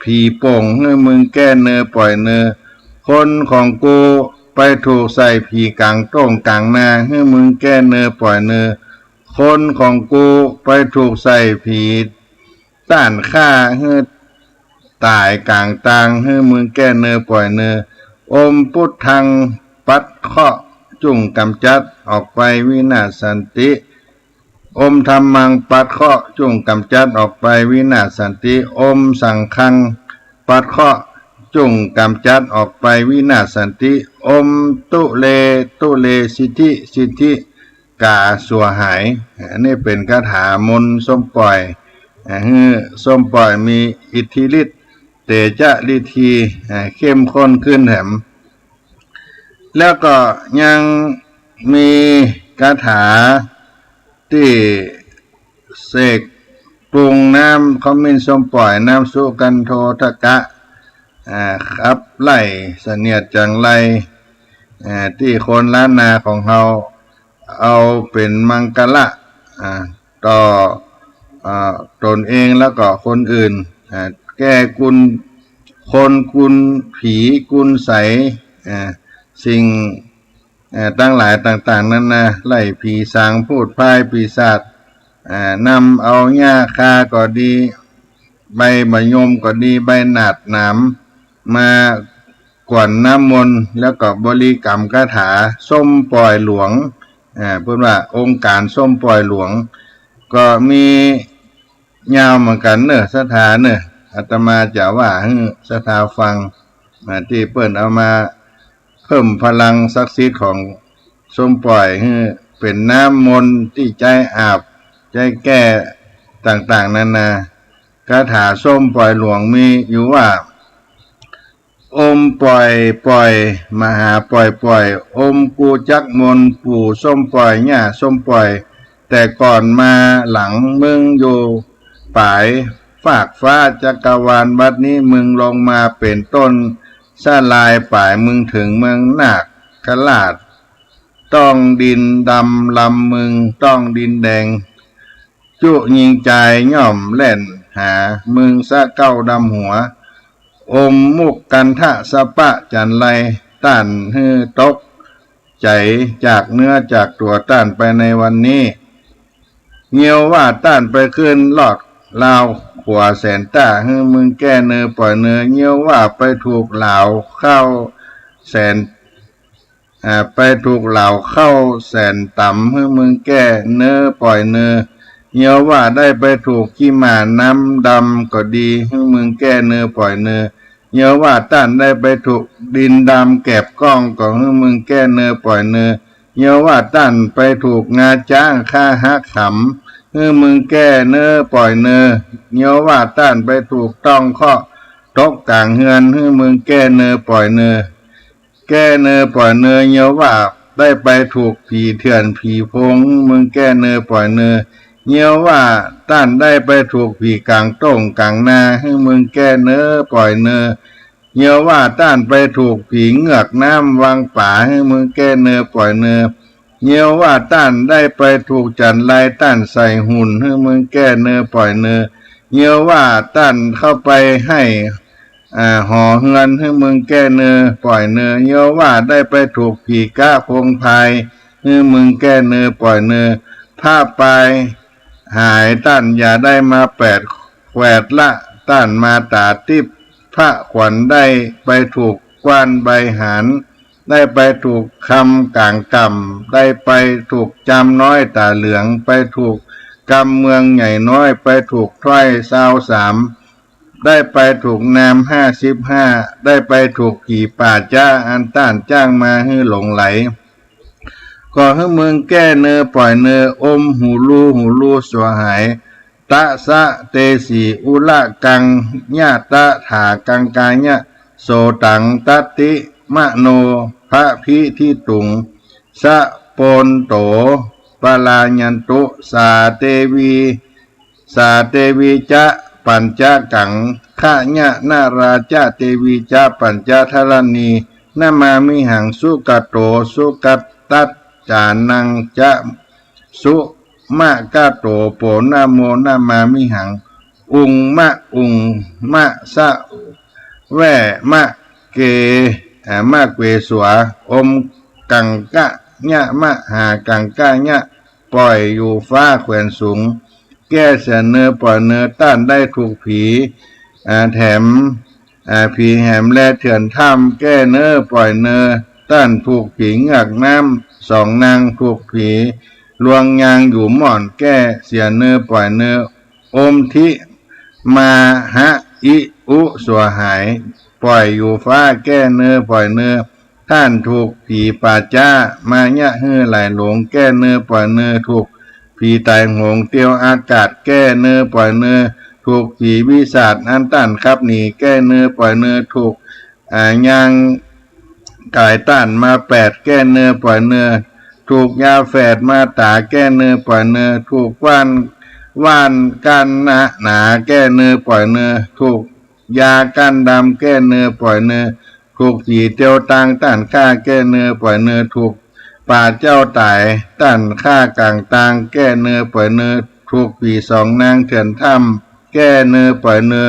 ผีโป่งให้มึงแก้เนอปล่อยเนอคนของกูไปถูกใส่ผีกลางต้งกลางนาให้มึงแก้เนอปล่อยเนอคนของกูไปถูกใส่ผีต้านฆ่าให้ตายกลางตางให้มึงแก้เนอปล่อยเนออมพุทธังปัดเคาะจุ่งกำจัดออกไปวินาศสันติอมธรรมังปัดเคาะจุ่งกำจัดออกไปวินาศสันติอมสังฆังปัดเคาะจุ่งกำจัดออกไปวินาศสันติอมตุเลสิทธิกาสัวหายอันนี้เป็นคาถามนต์ส้มปล่อยส้มปล่อยมีอิทธิฤทธิ์เตจะฤทธีเข้มข้นขึ้นแถมแล้วก็ยังมีคาถาที่เสกปรุงน้ำขมิ้นส้มปล่อยน้ำสุกันโททกะครับไล่เสนียดจังไรที่คนล้านนาของเราเอาเป็นมังกละต่อตนเองแล้วก็คนอื่นแก้กุลคนกุลผีกุลใสสิ่งตั้งหลายต่างๆนั้นนะไล่ผีสางพูดพายปีศาจนำเอาหญ้าคาก็ดีใบมะยมก็ดีใบหนาดหนามมากวนน้ำมนต์แล้วก็บริกรรมคาถาส้มปล่อยหลวงพูดว่าองค์การส้มปล่อยหลวงก็มียาวเหมือนกันเนอะสถานเนอะอาตมาจะว่าสถาฟังที่เปิ้นเอามาเพิ่มพลังศักดิ์สิทธิ์ของส้มปล่อยเป็นน้ำมนต์ที่ใจอาบใจแก้ต่างๆนานาคาถาส้มปล่อยหลวงมีอยู่ว่าอมปล่อยมหาปล่อยอมกูจักมนปู่ส้มปล่อยหญ้าส้มปล่อยแต่ก่อนมาหลังมึงอยู่ป่ายฝากฟ้าจักรวาลบัดนี้มึงลงมาเป็นต้นสลายป่ายมึงถึงเมืองนาคกลาดต้องดินดำลำมึงต้องดินแดงจุยิงใจย่อมเล่นหามึงสะเก้าดำหัวอมมุกกันทะสะปะจันไรต้านฮือตกใจจากเนื้อจากตัวต้านไปในวันนี้เงียวว่าต้านไปขึ้นลอดลาวขวาแสนต้าฮือมึงแก้เนื้อปล่อยเนื้อเงียวว่าไปถูกเหล่าเข้าแสนไปถูกเหล่าเข้าแสนต่ำฮือมึงแก้เนื้อปล่อยเนื้อเงียวว่าได้ไปถูกขี้หมาน้ำดำก็ดีฮือมึงแก้เนื้อปล่อยเนื้อเงียวว่าต้านได้ไปถูกดินดำแก็บก้องก็ฮือมึงแก้เนื้อปล่อยเนื้อเงียวว่าต้านไปถูกงาจ้างฆ่าหักขำมึงแก้เนื้อปล่อยเนื้อเงียวว่าต้านไปถูกต้องข้อตกกลางเฮือนมึงแก้เนื้อปล่อยเนื้อแก้เนื้อปล่อยเนื้อเงียวว่าได้ไปถูกผีเถื่อนผีพงมึงแก้เนื้อปล่อยเนื้อเงียวว่าต้านได้ไปถูกผีกลางต้งกลางนามึงแก้เนื้อปล่อยเนื้อเงียวว่าต้านไปถูกผีเงือกน้ำวางป่ามึงแก้เนื้อปล่อยเนื้อเงียวว่าต้านได้ไปถูกจันไรต้านใส่หุ่นให้มึงแก้เนื้อปล่อยเนื้อเงียวว่าต้านเข้าไปให้ห่อเฮือนให้มึงแก้เนื้อปล่อยเนื้อเงียวว่าได้ไปถูกผีก้าพงพายให้มึงแก้เนื้อปล่อยเนื้อผ้าไปหายต้านอย่าได้มาแปดแขวดละต้านมาตาติบพระขวัญได้ไปถูกกว้านใบหานได้ไปถูกคำกลางกำได้ไปถูกจำน้อยตาเหลืองไปถูกกำเมืองใหญ่น้อยไปถูกถ้อย23ได้ไปถูกนาม55ได้ไปถูกผีป่าจ้าอันต้านจ้างมาให้หลงไหลก็ให้มึงแก้เนื้อปล่อยเนื้ออมหูลูสวหายตะสะเตสีอุละกังญาตะถากังกายะโสตังตติมะโนพระพิทิตุงสะโปนโตปลายันตุสาเตวีจะปัญจกังขะญะนาราจาเตวีจะปัญจทรณีนามามิหังสุกโตสุกัตตัจจานังจะสุมะกะโตโปนะโมนามามิหัง อุงมะอุงมะสะแว่มะเกมะเกวสัวอมกังกะญะมะหากังกะญะปล่อยอยู่ฟ้าแขวนสูงแก้เสนอปล่อยเนื้อต้านได้ถูกผีแถมผีแหมและเถื่อนถ้ำแก้เนื้อปล่อยเนื้อต้านถูกผีเงือกน้ำสองนางถูกผีลวงยางอยู่หม่อนแก้เสียเนื้อปล่อยเนื้ออมทิมาหะอิอุสัวหายปล่อยอยู่ฟ้าแก้เนื้อปล่อยเนื้อท่านถูกผีป่าจ้ามายะฮือไหลหลงแก้เนื้อปล่อยเนื้อถูกผีตายหงเตียวอากาศแก้เนื้อปล่อยเนื้อถูกผีวิสาทอันต้านครับหนีแก้เนื้อปล่อยเนื้อถูกยางกายต้านมาแปดแก้เนื้อปล่อยเนื้อถูกยาแฝดมาตาแก้เนื้อปล่อยเนื้อถูกว่านกันหนาแก้เนื้อปล่อยเนื้อถูกยากันดำแก้เนื้อปล่อยเนื้อถูกผีเตียวตังต้านฆ่าแก้เนื้อปล่อยเนื้อถูกป่าเจ้าตายต้านฆ่ากลางตางแก้เนื้อปล่อยเนื้อถูกผีสองนางเถื่อนถ้ำแก้เนื้อปล่อยเนื้อ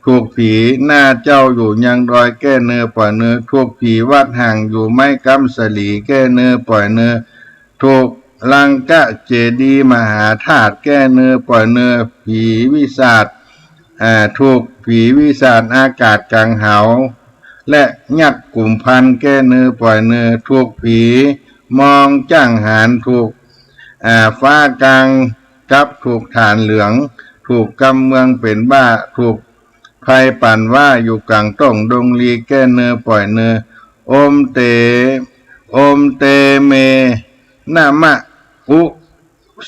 ถูกผีหน้าเจ้าอยู่ยังดอยแก้เนื้อปล่อยเนื้อถูกผีวัดห่างอยู่ไม้กำสลีแก้เนื้อปล่อยเนื้อถูกลังกะเจดีมหาธาตุแก้เนื้อปล่อยเนื้อผีวิสาทถูกผีวิสาทอากาศกลางเหาและยักษ์กลุ่มพันแก้เนื้อปล่อยเนื้อถูกผีมองจ้างหารถูกฟ้ากลางกับถูกฐานเหลืองถูกกำเมืองเป็นบ้าถูกภัยปั่นว่าอยู่กลางต้องดงลีแก้เนื้อปล่อยเนื้ออมเตเมนามะอุ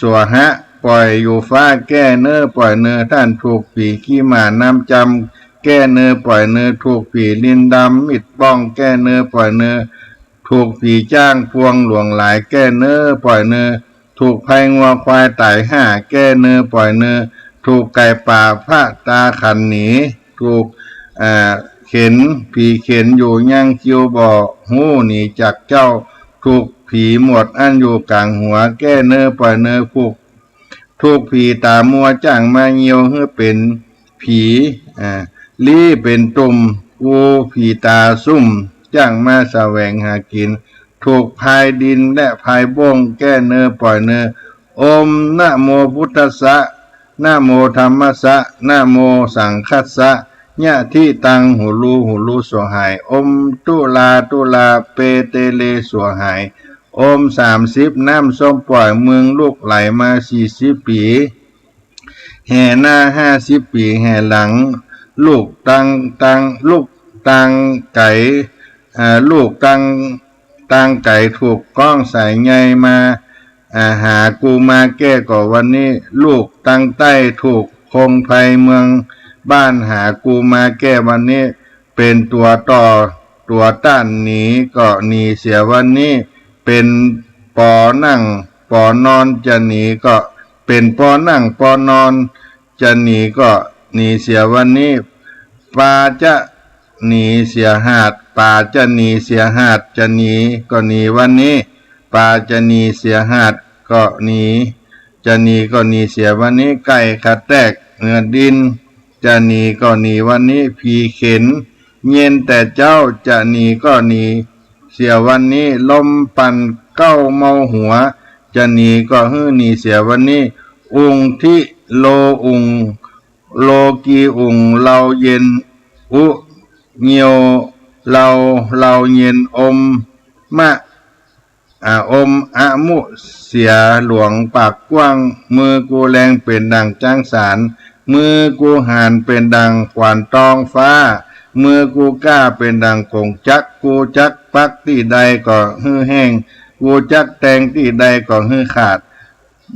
สวหะปล่อยอยู่ฟ้าแก้เนื้อปล่อยเนื้อท่านถูกผีขี้หมาน้ำจำแก้เนื้อปล่อยเนื้อถูกผีลินดำมิดป้องแก้เนื้อปล่อยเนื้อถูกผีจ้างพวงหลวงหลายแก้เนื้อปล่อยเนื้อถูกภัยงัวควายตายห้าแก้เนื้อปล่อยเนื้อถูกไก่ป่าพระตาขันหนีถูกเข็นผีเข็นอยู่ย่างคิวบ่อหูหนีจากเจ้าถูกผีหมดอันอยู่กลางหัวแก้เนื้อปล่อยเนื้อถูกผีตามัวจ้างมาเงียวเพื่อเป็นผีลี่เป็นตุ่มกูผีตาซุ่มจ้างมาแสวงหากินถูกพายดินและพายบ้งแก้เนื้อปล่อยเนื้ออมนะโมพุทธัสสะนะโมธัมมัสสะนะโมสังคัสสะญะทิตังหูลูสวหายอมตุลาเปเตเลสวหายอม30น้ำส้มปล่อยเมืองลูกไหลมา40ปีแห่หน้า50ปีแห่หลังลูกตังไก่ลูกตังไก่ถูกก้องสายใยมาหากูมาแก้ก่อวันนี้ลูกตังใต้ถูกคงภัยเมืองบ้านหากูมาแก้วันนี้เป็นตัวต่อตัวต้านหนีก็หนีเสียวันนี้เป็นปอนั่งปอนอนจะหนีก็เป็นปอนั่งปอนอนจะหนีก็หนีเสียวันนี้ปาจะหนีเสียหาดป่าจะหนีเสียหาดจะหนีก็หนีวันนี้ป่าจะหนีเสียหาดก็หนีจะหนีก็หนีเสียวันนี้ไก่ขัดแตกเนื้อดินจะหนีก็หนีวันนี้ผีเข็นเย็นแต่เจ้าจะหนีก็หนีเสียวันนี้ลมปั่นเก้าเมาหัวจะหนีก็ฮื้อหนีเสียวันนี้อุงทิโลกีอุงเราเย็นอุเงียวเราเย็นอมอะมุเสียหลวงปากกว้างมือกูแรงเป็นดังจ้างสารมือกูหานเป็นดังขวานตองฟ้ามือกูกล้าเป็นดังกงจักกูจักปักที่ใดก็ฮื้อแห้งกูจักแตงที่ใดก็ฮื้อขาด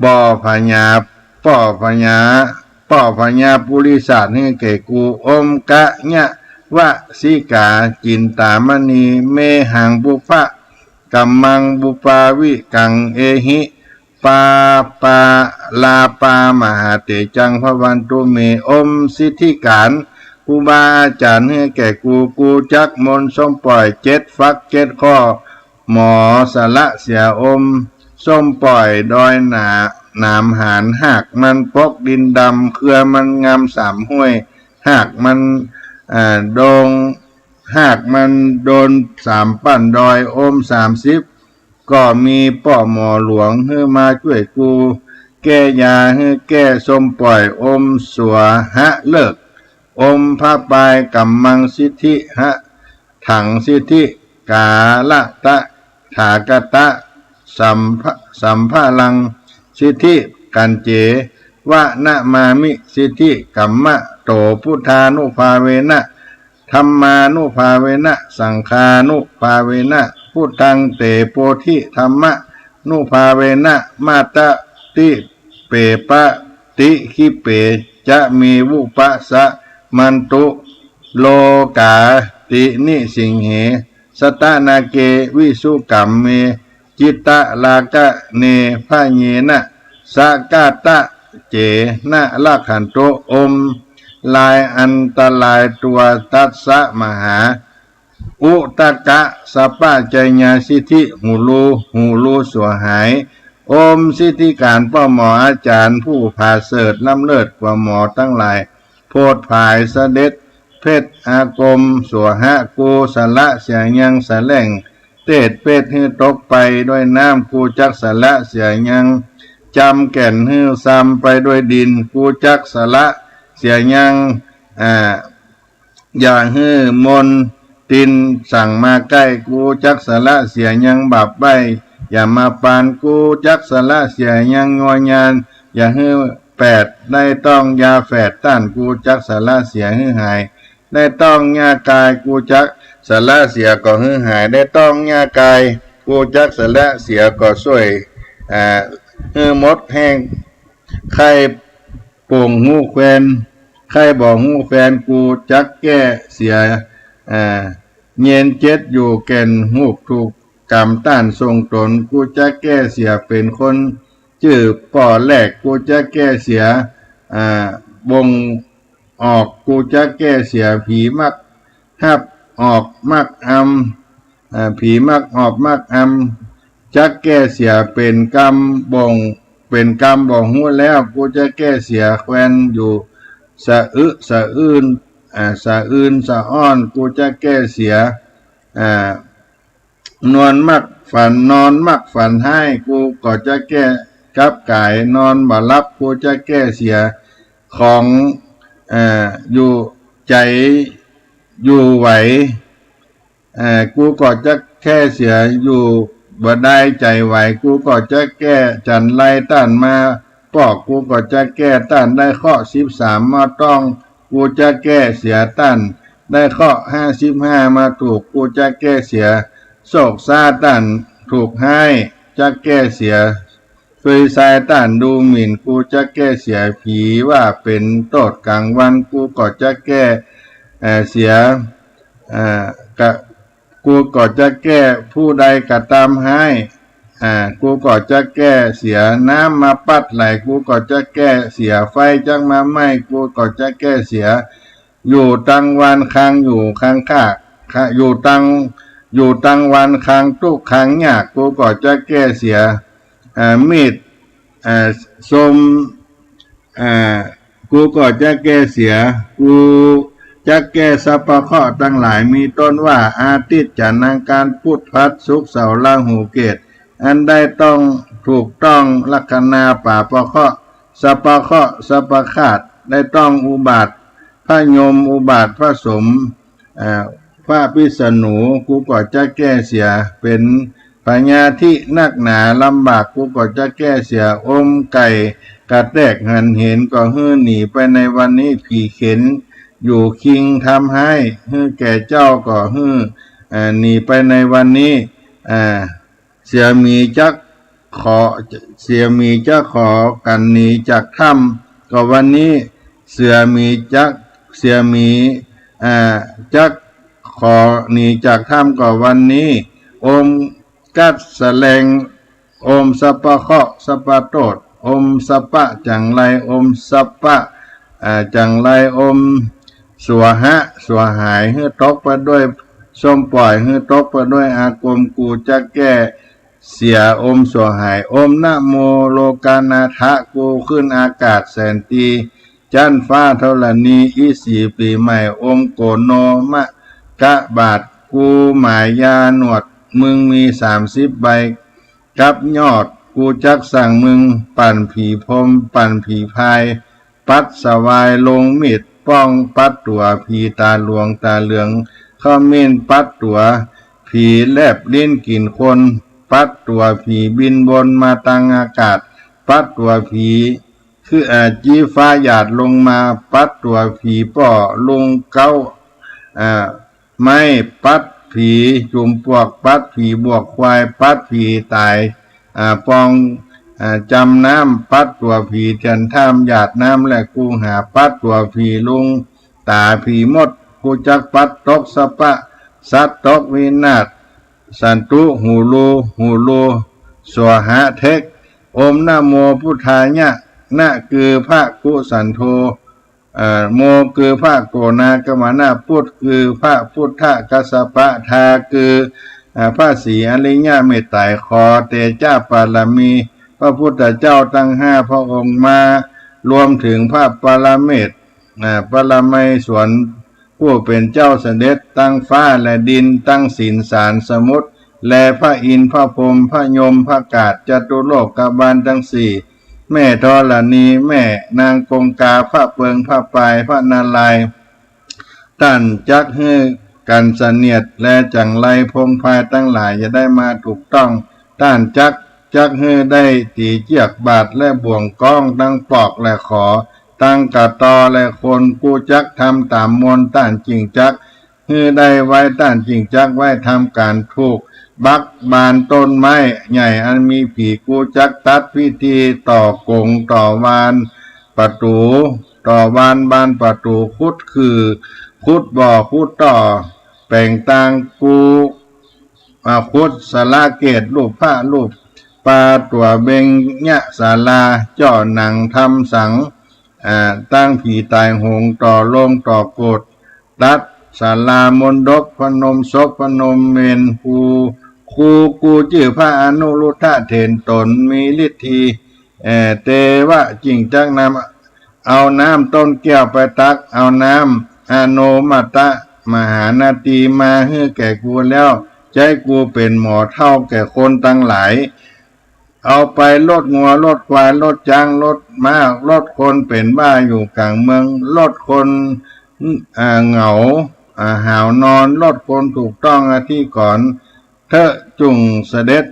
บ่อพญาป่อพญาปุริศาสให้แก่กูอมกะญะวะสิกาจินตามณีเมหังบุพะกัมมังบุปาวิกังเอหิปาลาปามหาเตจังพวันตุเมอมสิทธิการครูบาอาจารย์ให้แก่กูจักมนส้มปล่อย7ฟัก7ข้อหมอสละเสียอมส้มปล่อยดอย หนามหานหากมันปกดินดำเครือมันงามสามห้วยหากมันโดงหากมันโดนสามปั่นดอยโอม30ก็มีป่อหมอหลวงเฮือมาช่วยกูแก้ยาเฮือแก้สมปล่อยอมสัวหะเลิกอมพระปายกัมมังสิทธิหะถังสิทธิกาละตะถากตะสัมภาลังสิทธิกันเจวะนะมามิสิทธิกัมมะโตพุทธานุภาเวนะธัมมานุภาเวนะสังฆานุภาเวนะพุทธังเตโพธิธัมมะนุภาเวนะมาตติเปปะติขิเปจะมีวุปะสะมันตุโลกาตินิสิงเหสตานาเกวิสุกัมเมจิตตะลากะเนพะเยนะสกาตะเจนะละขันโตอมลายอันตรายตัวตัสสะมหาอุตกะสปะจญาสิทธิหูรูสัวหายอมสิทธิการป้อหมออาจารย์ผู้พาเสดล้ำเลิศกว่าหมอทั้งหลายโพดภายเสด็จเพชรอากรมสัวหะกูสละเสียยังสะแหล่งเตดเป็ดฮือตกไปด้วยน้ำกูจักสละเสียยังจำแก่นฮือซ้ำไปด้วยดินกูจักสละเสียยังอย่างฮือมนตินสั่งมาใกล้กูจักสละเสียยังบาปใบอย่ามาปานกูจักสละเสียยังงอยานอย่าฮือ8ได้ต้องยาแฝดต้านกูจักสละเสียฮือหายได้ต้องยากายกูจักสละเสียก็ฮือหายได้ต้องยากายกูจักสละเสียก็ช่วยฮือมดแห้งไข่ป่งหูแควนไข่บ่หูแควนกูจักแก้เสียเย็นเจ็ดอยู่แก่นหูถูกกรรมต้านทรงตนกูจักแก้เสียเป็นคนชื่อป่อแรกกูจักแก้เสียบ่งออกกูจักแก้เสียผีมักหับออกมักผีมักออกมักจักแก้เสียเป็นกรรมบ่งเป็นกรรมบ่งหูแล้วกูจะแก้เสียแควนอยู่สะอื้นสะอ้อนกูจะแก้เสียนอนมักฝันให้กูก็จะแก้กับกายนอนบ่หลับกูจะแก้เสียของอยู่ใจอยู่ไหวกูก็จะแค่เสียอยู่บ่ได้ใจไหวกูก็จะแก้จันไล่ต้านมาปอกกูก็จะแก้ต้านได้ข้อ13มาต้องกูจะแก้เสียต้านได้ข้อ55มาถูกกูจะแก้เสียโศกซาต้านถูกให้จะแก้เสียเคยสายต้านดูหมิ่นกูจะแก้เสียผีว่าเป็นโทษกลางวันกูก็จะแก้เสียกูก็จะแก้ผู้ใดกระทำให้กูก็จะแก้เสียน้ำมาปัดไหลกูก็จะแก้เสียไฟจังมาไหม้กูก็จะแก้เสียอยู่ตั้งวันค้างอยู่ค้างข้าอยู่ตั้งวันค้างทุกค้างยากกูก็จะแก้เสียมีดสมกูก็จะแก้เสียกูจะแก้สัพพะเคราะห์ทั้งหลายมีต้นว่าอาทิตย์จันทร์อังคารพุธพฤหัสศุกร์เสาร์ราหูเกตอันได้ต้องถูกต้องลัคนาป่าปะเคราะห์สัพพะเคราะห์สัพพะคาตได้ต้องอุบาทพระยมอุบาทพระสมพระพิษณุกูก็จะแก้เสียเป็นปัญญาที่นักหนาลำบากกูก็จะแก้เสียอมไก่กระแตกหันเห็นก็ฮื้อหนีไปในวันนี้ผีเข็นอยู่คิงทำให้ฮื้อแก่เจ้าก็ฮื้อหนีไปในวันนี้เสียมีจักขอกันหนีจากถ้ำก็วันนี้เสียมีจักขอหนีจากถ้ำก็วันนี้อมกัดแสลงอมสัพพะเคราะห์สัพพะโทษอมสัพพะจังไรอมสัพพะจังไรอมสัวหายฮื้อตกไปด้วยส้มปล่อยฮื้อตกไปด้วยอากรมกูจะแก้ เสียอมสวหายอมนะโมโลกานาทะกูขึ้นอากาศแสนตีจันฟ้าเท่านีอีสีปีใหม่อมโกโนมะกะบาทกูหมายยาหนวดมึงมี30 ใบกับยอดกูจักสั่งมึงปั่นผีพรมปั่นผีพายปัดสวายลงมิดป้องปัดตัวผีตาหลวงตาเหลืองข้ามินปัดตัวผีแลบลิ้นกินคนปัดตัวผีบินบนมาตังอากาศปัดตัวผีคือจีฟ้าหยาดลงมาปัดตัวผีป่อลงเก้าไม่ปัดผีจุมปวกปัดผีบวกควายปัดผีตายปองจำน้ำปัดตัวผีเทียนท่ามหยาดน้ำและกูหาปัดตัวผีลุงตาผีมดกูจักปัดตกสะปะสัตตกวินาศสันตุหูลูสวหะเทกอมนะโมพุทธายะนะคือพระกุสันโธโมคือพระโกนากมนาพุทธคือพระพุทธกัสสปะทาคือพระศรีอริยเมตไตรขอเตเจ้าปารมีพระพุทธเจ้าตั้ง5 พระองค์มารวมถึงพระปรเมศปรมัยสวนผู้เป็นเจ้าเสด็จตั้งฟ้าและดินตั้งศีลสารสมุทรและพระอินทร์พระพรหมพระยมพระกาศจตุโลกบาลทั้ง4แม่ธรณีแม่นางกงกาพระเปิงพระปายพระนารายณ์ท่านจักให้กันเสนียดและจังไรพงพายทั้งหลายจะได้มาถูกต้องท่านจักให้ได้ตีเจียกบาทและบ่วงก้องตั้งปอกและขอตั้งกะตอและคนกูจักทำตามมนต้านจริงจักให้ได้ไว้ต้านจริงจักไว้ทำการถูกบักบานต้นไม้ใหญ่อันมีผีกูจักตัดพิธีต่อกงต่อวานประตูต่อวานบานประตูคุดคือคุดบ่อคุดต่อแป่งต่างกูคุดสลาเกตรูปพระรูปปาตัวเบงยะศาลาเจ่อหนังทำสังตั้งผีตายหงต่อลงต่อโกดตัดศาลามนดกพนมศพพนมเมนกูชื่อพระอนุรุทธะเถนตนมีฤทธีเตวะจิงจักนำเอาน้ำต้นแก้วไปตักเอาน้ำอโนมัตตะมหานาทีมาให้แก่กูแล้วใจกูเป็นหมอเท่าแก่คนตั้งหลายเอาไปลดงัวลดควายลดจ้างลดม้าลดคนเป็นบ้าอยู่กลางเมืองลดคนเหงาหาวนอนลดคนถูกต้องที่ก่อนเธอจุงเสด็จ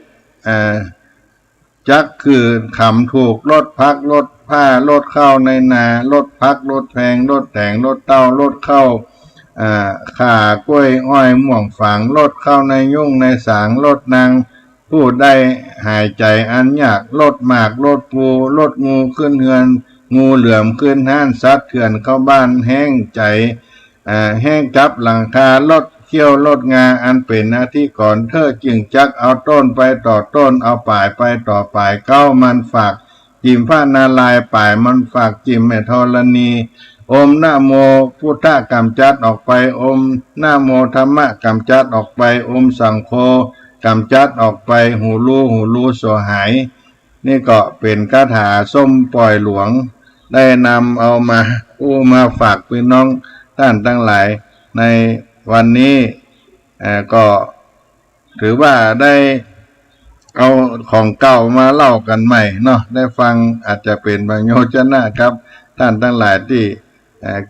จักคือขำถูกลดพักลดผ้าลดเข้าในนาลดพักลดแพงลดแต่งลดเต้าลดเข้าข่ากล้วยอ้อยม่วงฝางลดเข้าในยุ่งในสางลดนางผู้ได้หายใจอันยากลดหมากลดปูลดงูขึ้นเฮือนงูเหลือมขึ้นห้านซัดเถื่อนเข้าบ้านแห้งใจแห้งจับหลังคาลดเขี้ยวลดงาอันเป็นหน้าที่ก่อนเธอจึงจักเอาต้นไปต่อต้นเอาป่ายไปต่อป่ายเก้ามันฝากจิ้มผ้านาลายป่ายมันฝากจิ้มแม่ธรณีอมนะโมพุทธกำจัดออกไปอมนะโมธรรมะกำจัดออกไปอมสังโฆกำจัดออกไปหูรู้สหายนี่ก็เป็นคาถาส้มปล่อยหลวงได้นำเอามาฝากพี่น้องท่านทั้งหลายในวันนี้ก็ถือว่าได้เอาของเก่ามาเล่ากันใหม่เนาะได้ฟังอาจจะเป็นบางโยชนะครับท่านทั้งหลายที่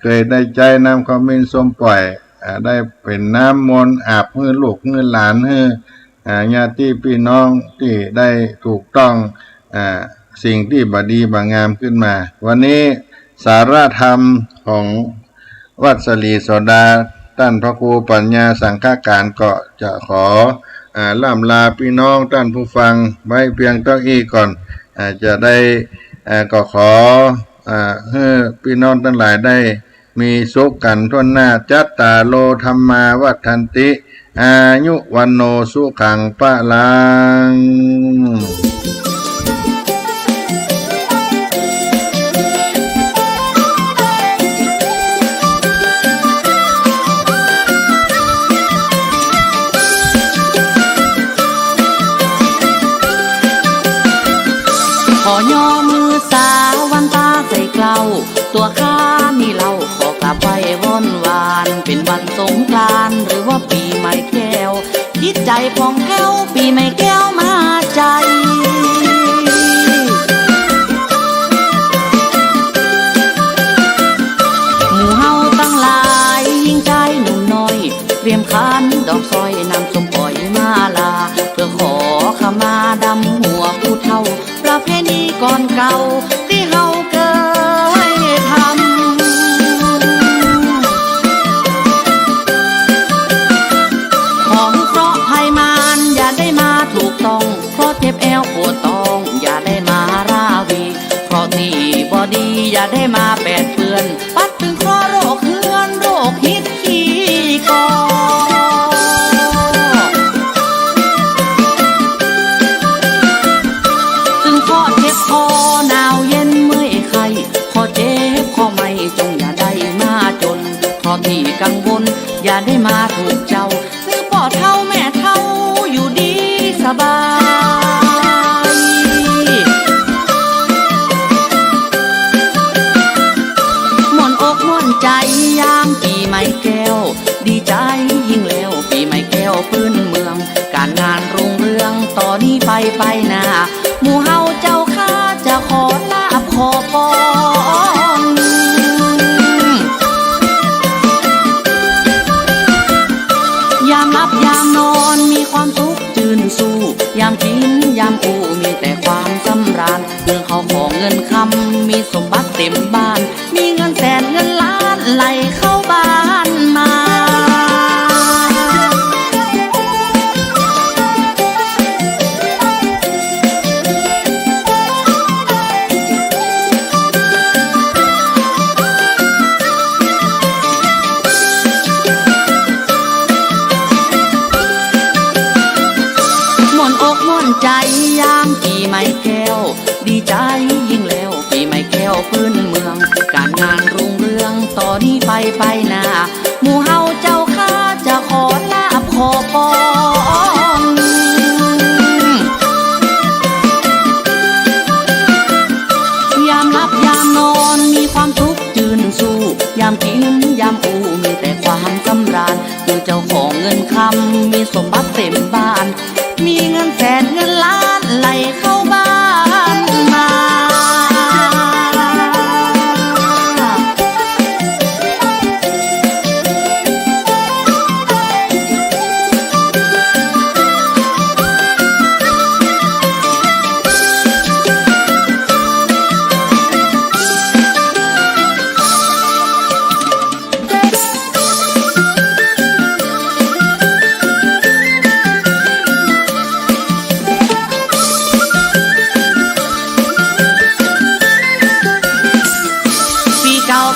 เคยได้ใจน้ำขมิ้นส้มปล่อยได้เป็นน้ำมนต์อาบให้ลูกให้หลานให้ญาติพี่น้องที่ได้ถูกต้องสิ่งที่บดีบางามขึ้นมาวันนี้สาระธรรมของวัดสลีโสดาท่านพระครูปัญญาสังฆการก็จะขอล่ำลาพี่น้องท่านผู้ฟังไว้เพียงเท่านี้ก่อนจะได้ก็ขอให้พี่น้องทั้งหลายได้มีสุขกันทั่วหน้าจัตตาโลธรรมาวัฏันติอายุวันโนสุขังปะลัง จิตใจผ่องแผ้วปีใหม่แก้วมาใจหมู่เฮาตั้งหลายยิ่งใจหนุ่มน้อยเตรียมขันดอกซอยนำส้มปล่อยมาลาเพื่อขอขมาดำหัวผู้เฒ่าประเพณีก่อนเก่าที่เฮาเคยทำของเคราะห์ภัยมารอย่าได้มาถูกต้องเพราะเจ็บแอวปวดต้องอย่าได้มาราวีเพราะที่บ่ดีอย่าได้มาแปดเปื้อนปัดถึงข้อโรคเฮือนโรคฮิตขี้กอถึงข้อเจ็บคอหนาวเย็นเมื่อยไข้ข้อเจ็บข้อไม่จงอย่าได้มาจนเพราะที่กังวลอย่าได้มาถูกเจ้าคือพ่อเฒ่าแม่เฒ่าอยู่ดีสบายม่วนอกม่วนใจยามปีใหม่แก้วดีใจยิ่งแล้วปีใหม่แก้วพื้นเมืองการงานรุ่งเรืองต่อนี้ไปหน้าหมู่เฮาเจ้าข้าจะขอลาบขอพรยามหลับยามนอนมีความสุขจืนสู้ยามกินยามอูมีแต่ความสำราญเงินเขาของเงินคำมีสมบัติเต็มบ้านมีเงินแสนเงินล้านไหลเข้าบ้านมาอกม่วนใจยามปีใหม่แก้วดีใจยิ่งแล้วปีใหม่แก้วพื้นเมืองการงานรุ่งเรืองต่อนี้ไปหน้าหมู่เฮาเจ้าข้าจะขอลาบขอพรยามหลับยามนอนมีความสุขจืนสู้ยามกินยามอูมีแต่ความสำราญคือเจ้าของเงินคำมีสมบัติเต็มบ้านมีเงินแสนเงินล้านไหลเข้าบ้านมา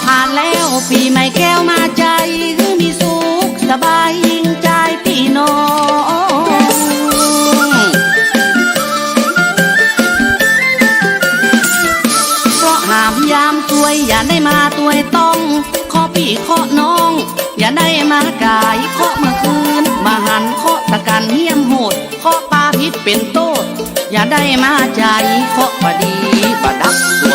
ผ่านแล้วปีใหม่แก้วมาใจคือมีสุขสบายยิ่งใจพี่น้องเพราะหามยามตัวยอย่าได้มาตัวยต้องขอพี่ขอน้องอย่าได้มากายเคาะเมื่อคืนมาหันเคาะตะกันเหี้ยมโหดเคาะปลาพิษเป็นโตดอย่าได้มาใจเคาะบดีประดับตัว